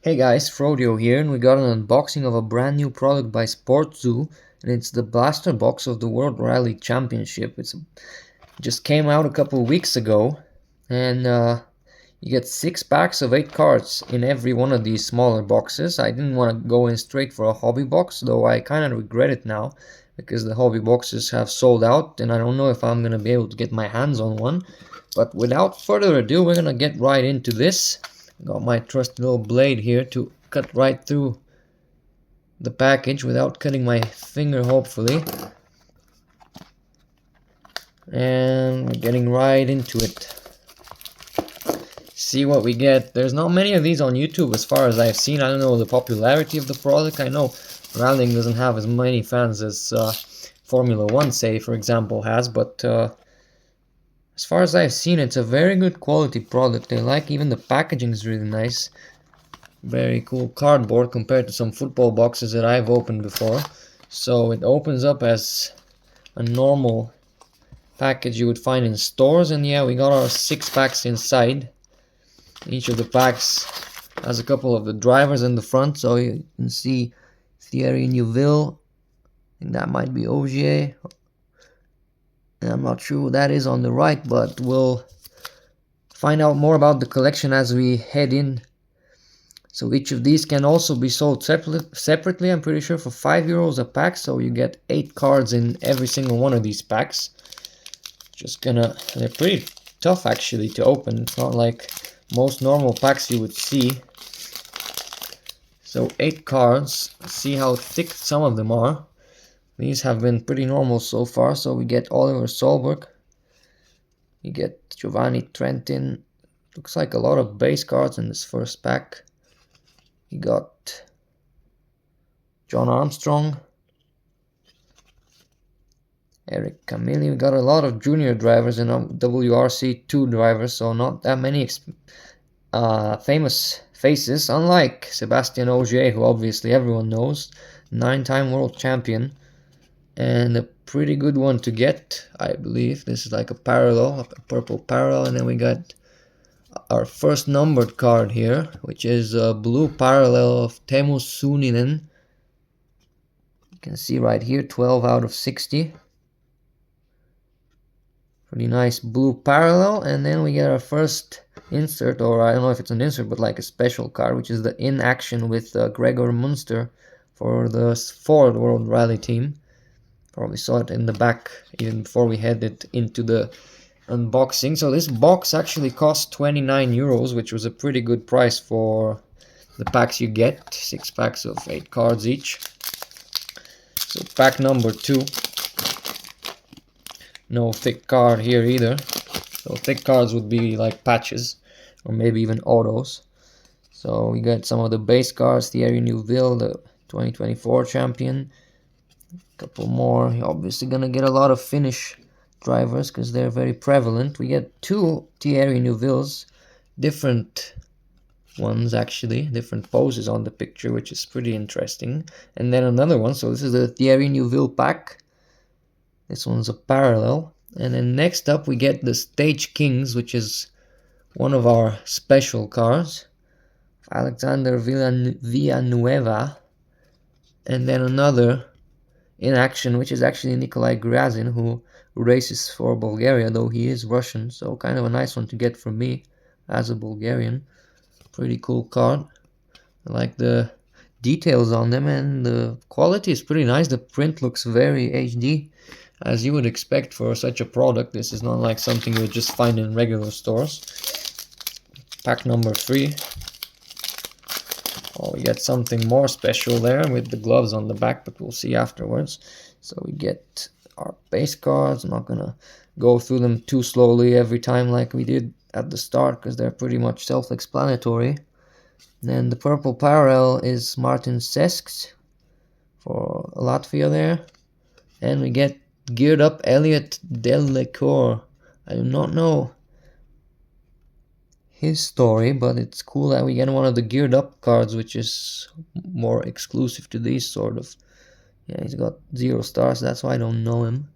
Hey guys, Frodio here, and we got an unboxing of a brand new product by SportZoo, and it's the blaster box of the World Rally Championship. It just came out a couple of weeks ago, and you get 6 packs of 8 cards in every one of these smaller boxes. I didn't want to go in straight for a hobby box, though I kind of regret it now, because the hobby boxes have sold out, and I don't know if I'm going to be able to get my hands on one. But without further ado, we're going to get right into this. Got my trusty little blade here to cut right through the package without cutting my finger, hopefully. And we're getting right into it. See what we get. There's not many of these on YouTube as far as I've seen. I don't know the popularity of the product. I know rallying doesn't have as many fans as Formula 1, say, for example, has, but as far as I've seen, it's a very good quality product. I like even the packaging is really nice. Very cool cardboard compared to some football boxes that I've opened before. So it opens up as a normal package you would find in stores. And yeah, we got our 6 packs inside. Each of the packs has a couple of the drivers in the front. So you can see Thierry Neuville. I think that might be Ogier. I'm not sure who that is on the right, but we'll find out more about the collection as we head in. So each of these can also be sold separately, I'm pretty sure, for €5 a pack. So you get 8 cards in every single one of these packs. They're pretty tough actually to open. It's not like most normal packs you would see. So 8 cards. See how thick some of them are. These have been pretty normal so far. So we get Oliver Solberg. You get Giovanni Trentin. Looks like a lot of base cards in this first pack. You got John Armstrong. Eric Camilli. We got a lot of junior drivers and WRC 2 drivers. So not that many famous faces. Unlike Sébastien Ogier, who obviously everyone knows. 9-time world champion. And a pretty good one to get, I believe. This is like a parallel, a purple parallel. And then we got our first numbered card here, which is a blue parallel of Teemu Suuninen. You can see right here, 12 out of 60. Pretty nice blue parallel. And then we get our first insert, or I don't know if it's an insert, but like a special card, which is the in action with Gregor Munster for the Ford World Rally team. Probably saw it in the back even before we headed into the unboxing. So this box actually cost €29, which was a pretty good price for the packs you get. 6 packs of 8 cards each. So pack number 2. No thick card here either. So thick cards would be like patches or maybe even autos. So we got some of the base cards. Thierry Neuville, the 2024 champion. Couple more. You're obviously gonna get a lot of Finnish drivers because they're very prevalent. We get 2 Thierry Neuvilles, different ones actually, different poses on the picture, which is pretty interesting. And then another one. So this is the Thierry Neuville pack. This one's a parallel. And then next up we get the Stage Kings, which is one of our special cars. Alexander Villanueva. And then another in action, which is actually Nikolai Grazin, who races for Bulgaria, though he is Russian. So kind of a nice one to get from me as a Bulgarian. Pretty cool card. I like the details on them, and the quality is pretty nice. The print looks very HD, as you would expect for such a product. This is not like something you would just find in regular stores. Pack number 3. Oh, we get something more special there with the gloves on the back, but we'll see afterwards. So we get our base cards. I'm not gonna go through them too slowly every time like we did at the start, because they're pretty much self-explanatory. Then the purple parallel is Martin Sesks for Latvia there. And we get geared up Elliot Delacour. I do not know his story, but it's cool that we get one of the geared up cards, which is more exclusive to these sort of. Yeah, he's got 0 stars, that's why I don't know him,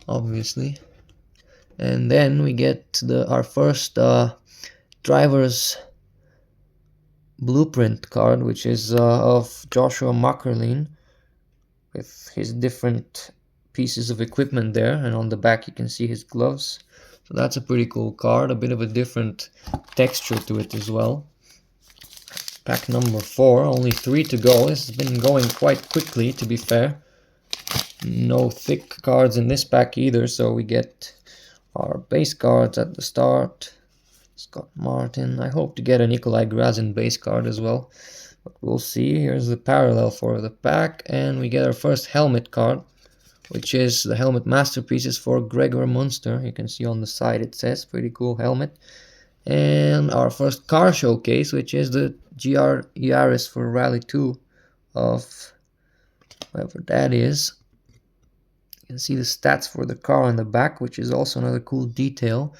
obviously. And then we get our first drivers blueprint card, which is of Joshua Mackerlin with his different pieces of equipment there, and on the back you can see his gloves. So that's a pretty cool card, a bit of a different texture to it as well. Pack number 4, only 3 to go. This has been going quite quickly, to be fair. No thick cards in this pack either, so we get our base cards at the start. Scott Martin. I hope to get a Nikolai Grazin base card as well, but we'll see. Here's the parallel for the pack, and we get our first helmet card, which is the helmet masterpieces for Gregor Munster. You can see on the side it says, pretty cool helmet. And our first car showcase, which is the GR Yaris for Rally 2 of whoever that is. You can see the stats for the car on the back, which is also another cool detail.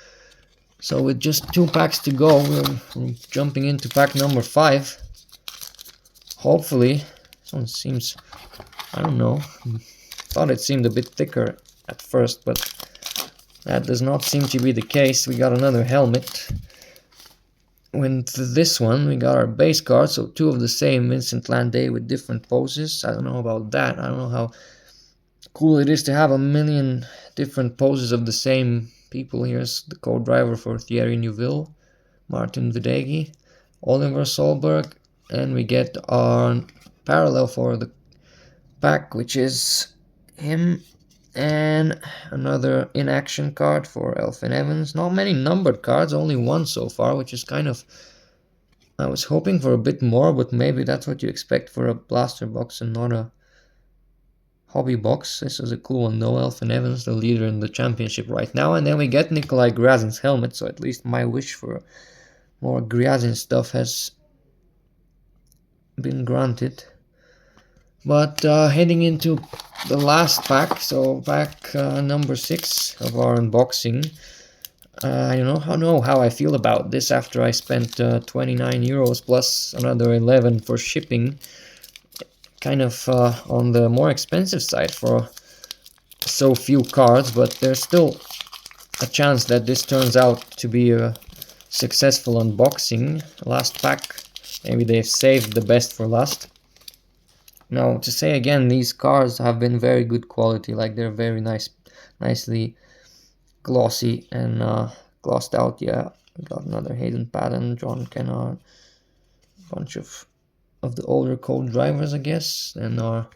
So with just 2 packs to go, we're jumping into pack number 5. Hopefully, this one seems, I don't know, thought it seemed a bit thicker at first, but that does not seem to be the case. We got another helmet. With this one, we got our base card, so 2 of the same Vincent Landé with different poses. I don't know about that. I don't know how cool it is to have a million different poses of the same people. Here's the co-driver for Thierry Neuville, Martin Videgi, Oliver Solberg, and we get our parallel for the pack, which is him, and another in-action card for Elfyn Evans. Not many numbered cards, only 1 so far, which is kind of... I was hoping for a bit more, but maybe that's what you expect for a blaster box and not a hobby box. This is a cool one though. Elfyn Evans, the leader in the championship right now. And then we get Nikolai Grazin's helmet, so at least my wish for more Grazin stuff has been granted. But heading into the last pack, so pack number 6 of our unboxing. I don't know how I feel about this after I spent 29 euros plus another 11 for shipping. Kind of on the more expensive side for so few cards, but there's still a chance that this turns out to be a successful unboxing. Last pack, maybe they've saved the best for last. Now, to say again, these cards have been very good quality, like they're very nicely glossy and glossed out. Yeah, we got another Hayden Patton, John Kennard, a bunch of the older co-drivers, I guess. And our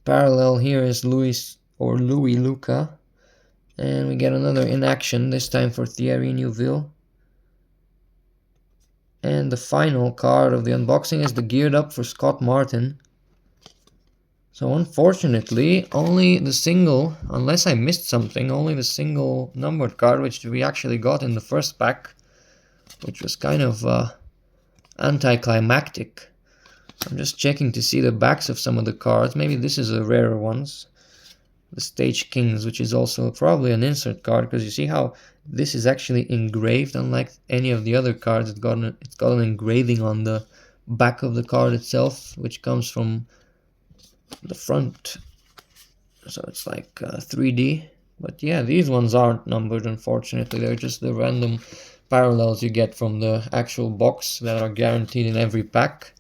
parallel here is Louis Luca, and we get another in action, this time for Thierry Neuville. And the final card of the unboxing is the geared up for Scott Martin. So unfortunately, only the single, unless I missed something, only the single numbered card, which we actually got in the first pack, which was kind of anticlimactic. I'm just checking to see the backs of some of the cards. Maybe this is a rarer ones. The Stage Kings, which is also probably an insert card, because you see how this is actually engraved, unlike any of the other cards. It's got an engraving on the back of the card itself, which comes from the front, so it's like 3D. But yeah, these ones aren't numbered, unfortunately. They're just the random parallels you get from the actual box that are guaranteed in every pack.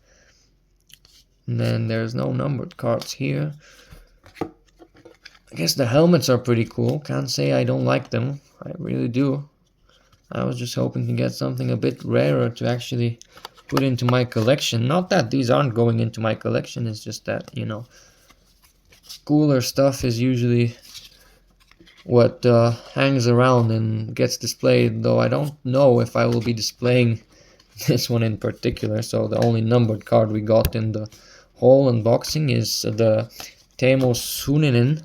And then there's no numbered cards here. I guess the helmets are pretty cool. Can't say I don't like them. I really do. I was just hoping to get something a bit rarer to actually put into my collection. Not that these aren't going into my collection, it's just that, you know, cooler stuff is usually what hangs around and gets displayed, though I don't know if I will be displaying this one in particular. So the only numbered card we got in the whole unboxing is the Teemu Suninen.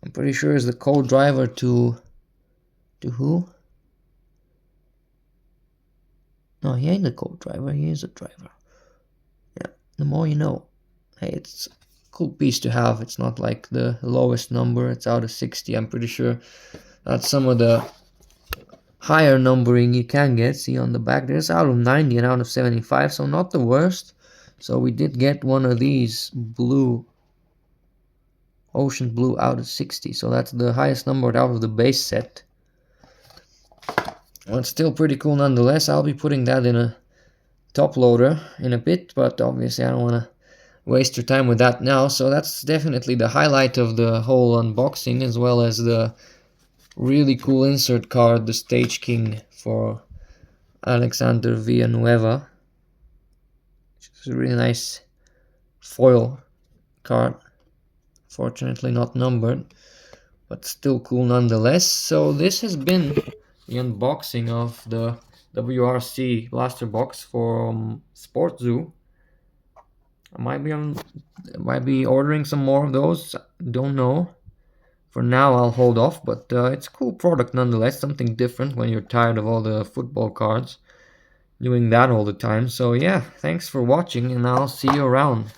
I'm pretty sure is the co-driver to who? No, he ain't the co-driver, he is a driver. Yeah, the more you know. Hey, it's a cool piece to have. It's not like the lowest number, it's out of 60. I'm pretty sure that's some of the higher numbering you can get. See on the back, there's out of 90 and out of 75, so not the worst. So we did get one of these blue, ocean blue out of 60, so that's the highest numbered out of the base set. Well, it's still pretty cool nonetheless. I'll be putting that in a top loader in a bit, but obviously I don't want to waste your time with that now. So that's definitely the highlight of the whole unboxing, as well as the really cool insert card, the Stage King for Alexander Villanueva, which is a really nice foil card. Fortunately not numbered, but still cool nonetheless. So this has been the unboxing of the WRC blaster box from SportZoo. I might be ordering some more of those. Don't know. For now, I'll hold off, but it's a cool product nonetheless. Something different when you're tired of all the football cards, doing that all the time. So yeah, thanks for watching, and I'll see you around.